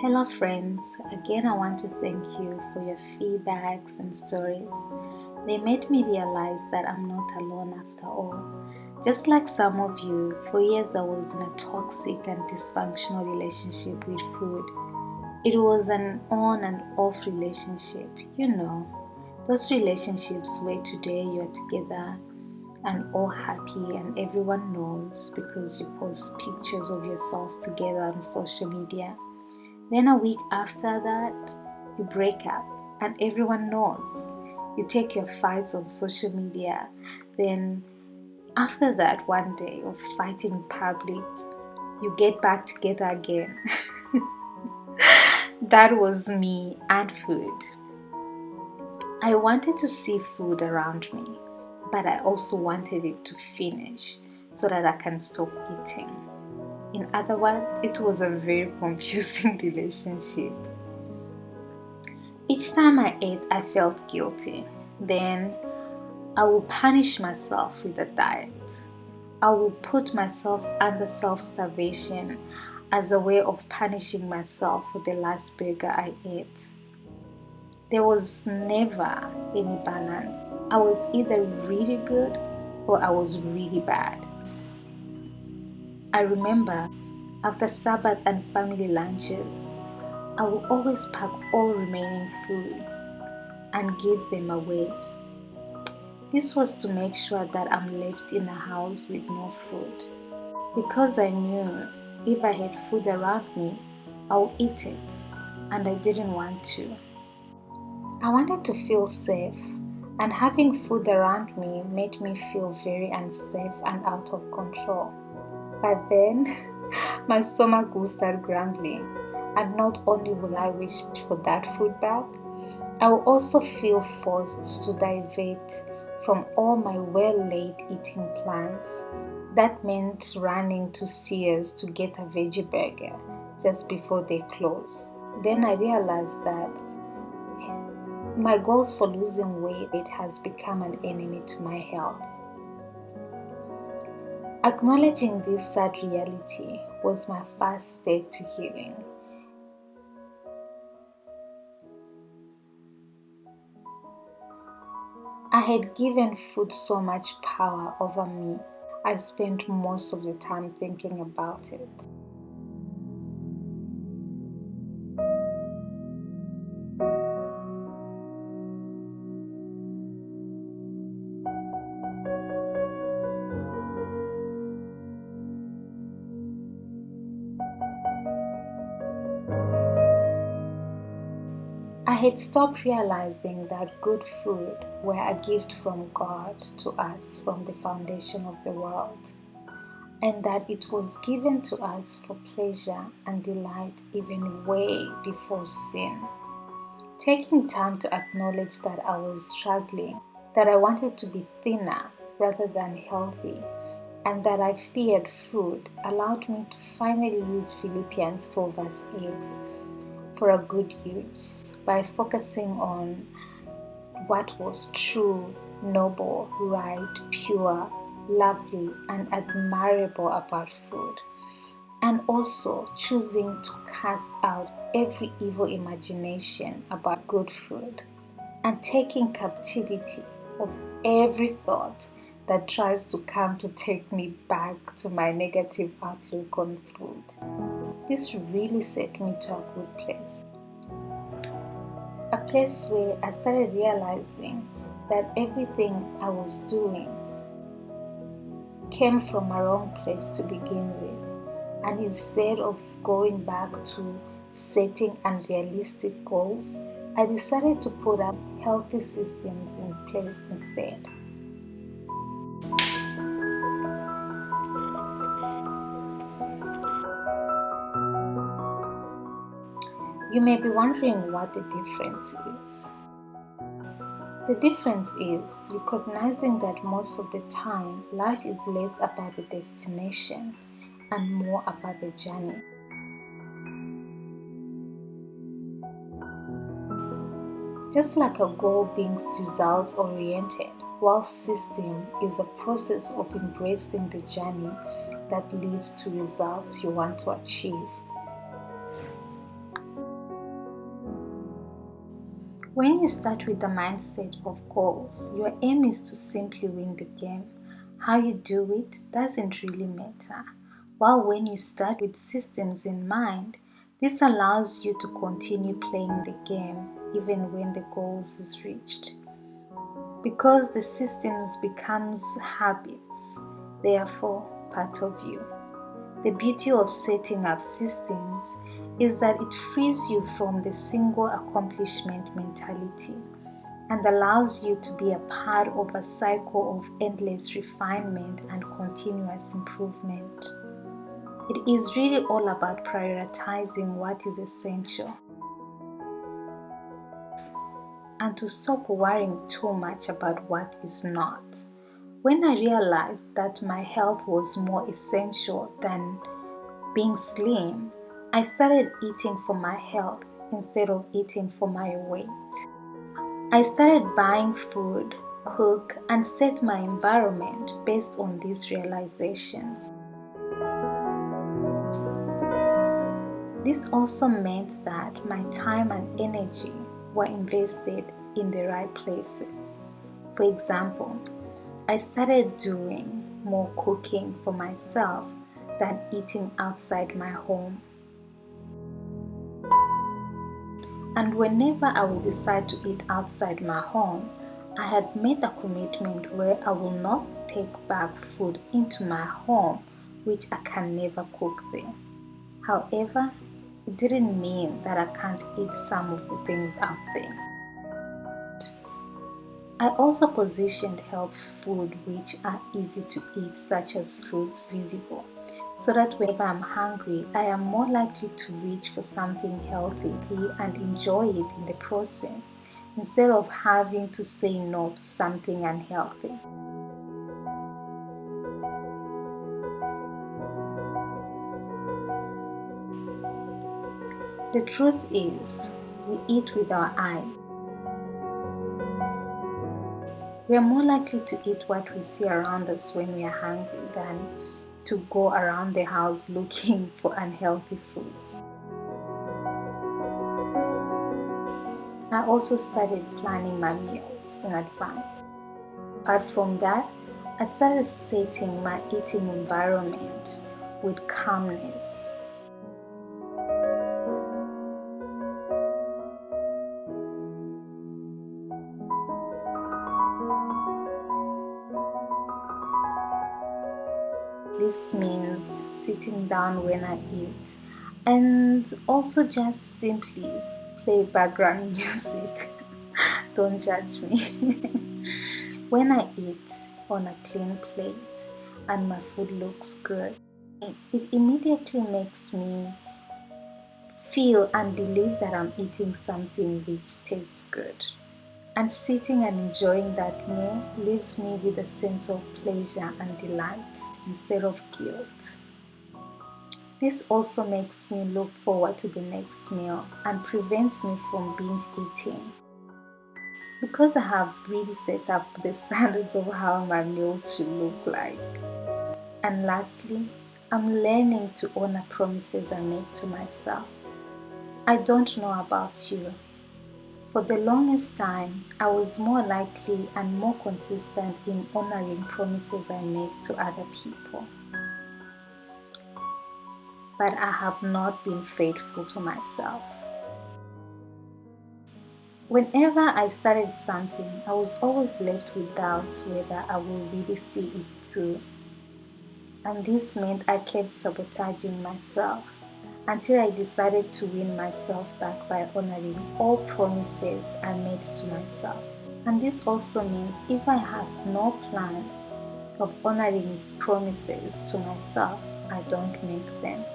Hello, friends. Again, I want to thank you for your feedbacks and stories. They made me realize that I'm not alone after all. Just like some of you, for years I was in a toxic and dysfunctional relationship with food. It was an on and off relationship, those relationships where today you're together and all happy and everyone knows because you post pictures of yourselves together on social media. Then a week after that, you break up and everyone knows. You take your fights on social media. Then, after that, one day of fighting in public, you get back together again. That was me and food. I wanted to see food around me, but I also wanted it to finish so that I can stop eating. In other words, it was a very confusing relationship. Each time I ate, I felt guilty. Then I would punish myself with a diet. I would put myself under self-starvation as a way of punishing myself for the last burger I ate. There was never any balance. I was either really good or I was really bad. I remember after Sabbath and family lunches, I would always pack all remaining food and give them away. This was to make sure that I'm left in a house with no food. Because I knew if I had food around me, I would eat it, and I didn't want to. I wanted to feel safe, and having food around me made me feel very unsafe and out of control. But then, my stomach will start grumbling, and not only will I wish for that food back, I will also feel forced to divert from all my well-laid eating plans. That meant running to Sears to get a veggie burger just before they close. Then I realized that my goals for losing weight has become an enemy to my health. Acknowledging this sad reality was my first step to healing. I had given food so much power over me. I spent most of the time thinking about it. I had stopped realizing that good food were a gift from God to us from the foundation of the world, and that it was given to us for pleasure and delight even way before sin. Taking time to acknowledge that I was struggling, that I wanted to be thinner rather than healthy, and that I feared food allowed me to finally use Philippians 4 verse 8 for a good use by focusing on what was true, noble, right, pure, lovely, and admirable about food, and also choosing to cast out every evil imagination about good food and taking captivity of every thought that tries to come to take me back to my negative outlook on food. This really set me to a good place. A place where I started realizing that everything I was doing came from a wrong place to begin with. And instead of going back to setting unrealistic goals, I decided to put up healthy systems in place instead. You may be wondering what the difference is. The difference is recognizing that most of the time, life is less about the destination and more about the journey. Just like a goal being results oriented, while system is a process of embracing the journey that leads to results you want to achieve. When you start with the mindset of goals, your aim is to simply win the game. How you do it doesn't really matter. While when you start with systems in mind, this allows you to continue playing the game even when the goals is reached. Because the systems becomes habits, therefore part of you. The beauty of setting up systems is that it frees you from the single accomplishment mentality and allows you to be a part of a cycle of endless refinement and continuous improvement. It is really all about prioritizing what is essential and to stop worrying too much about what is not. When I realized that my health was more essential than being slim, I started eating for my health instead of eating for my weight. I started buying food, cook, and set my environment based on these realizations. This also meant that my time and energy were invested in the right places. For example, I started doing more cooking for myself than eating outside my home. And whenever I would decide to eat outside my home, I had made a commitment where I will not take back food into my home which I can never cook there. However, it didn't mean that I can't eat some of the things out there. I also positioned health food which are easy to eat, such as fruits, visible, so that whenever I'm hungry, I am more likely to reach for something healthy and enjoy it in the process, instead of having to say no to something unhealthy. The truth is, we eat with our eyes. We are more likely to eat what we see around us when we are hungry than to go around the house looking for unhealthy foods. I also started planning my meals in advance. Apart from that, I started setting my eating environment with calmness. This means sitting down when I eat and also just simply play background music. Don't judge me. When I eat on a clean plate and my food looks good, it immediately makes me feel and believe that I'm eating something which tastes good. And sitting and enjoying that meal leaves me with a sense of pleasure and delight instead of guilt. This also makes me look forward to the next meal and prevents me from binge eating, because I have really set up the standards of how my meals should look like. And lastly, I'm learning to honor promises I make to myself. I don't know about you. For the longest time, I was more likely and more consistent in honoring promises I make to other people. But I have not been faithful to myself. Whenever I started something, I was always left with doubts whether I will really see it through. And this meant I kept sabotaging myself until I decided to win myself back by honoring all promises I made to myself. And this also means if I have no plan of honoring promises to myself, I don't make them.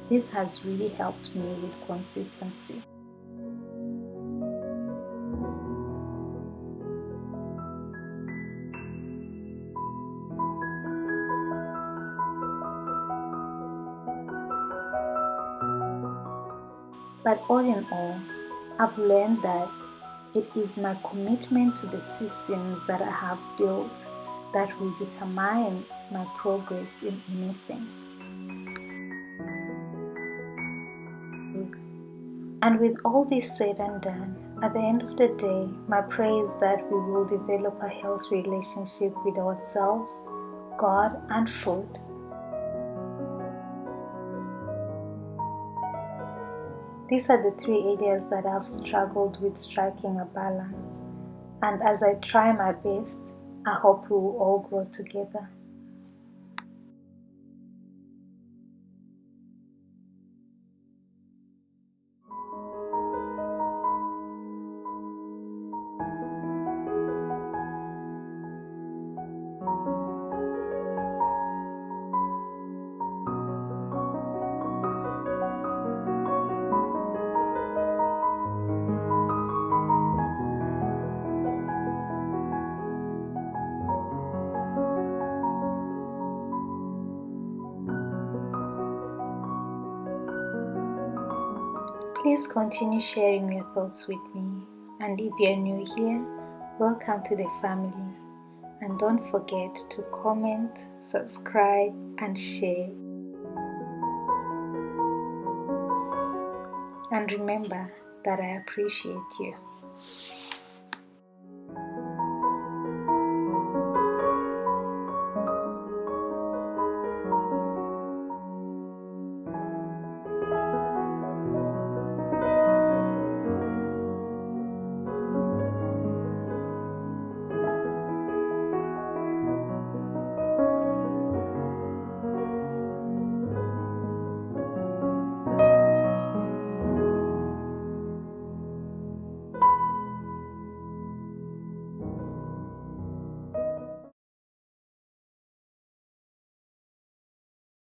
This has really helped me with consistency. But all in all, I've learned that it is my commitment to the systems that I have built that will determine my progress in anything. And with all this said and done, At the end of the day, my prayer is that we will develop a healthy relationship with ourselves, God, and food. These are the three areas that I've struggled with striking a balance. And as I try my best, I hope we will all grow together. Please continue sharing your thoughts with me. And if you're new here, welcome to the family. And don't forget to comment, subscribe, and share. And remember that I appreciate you.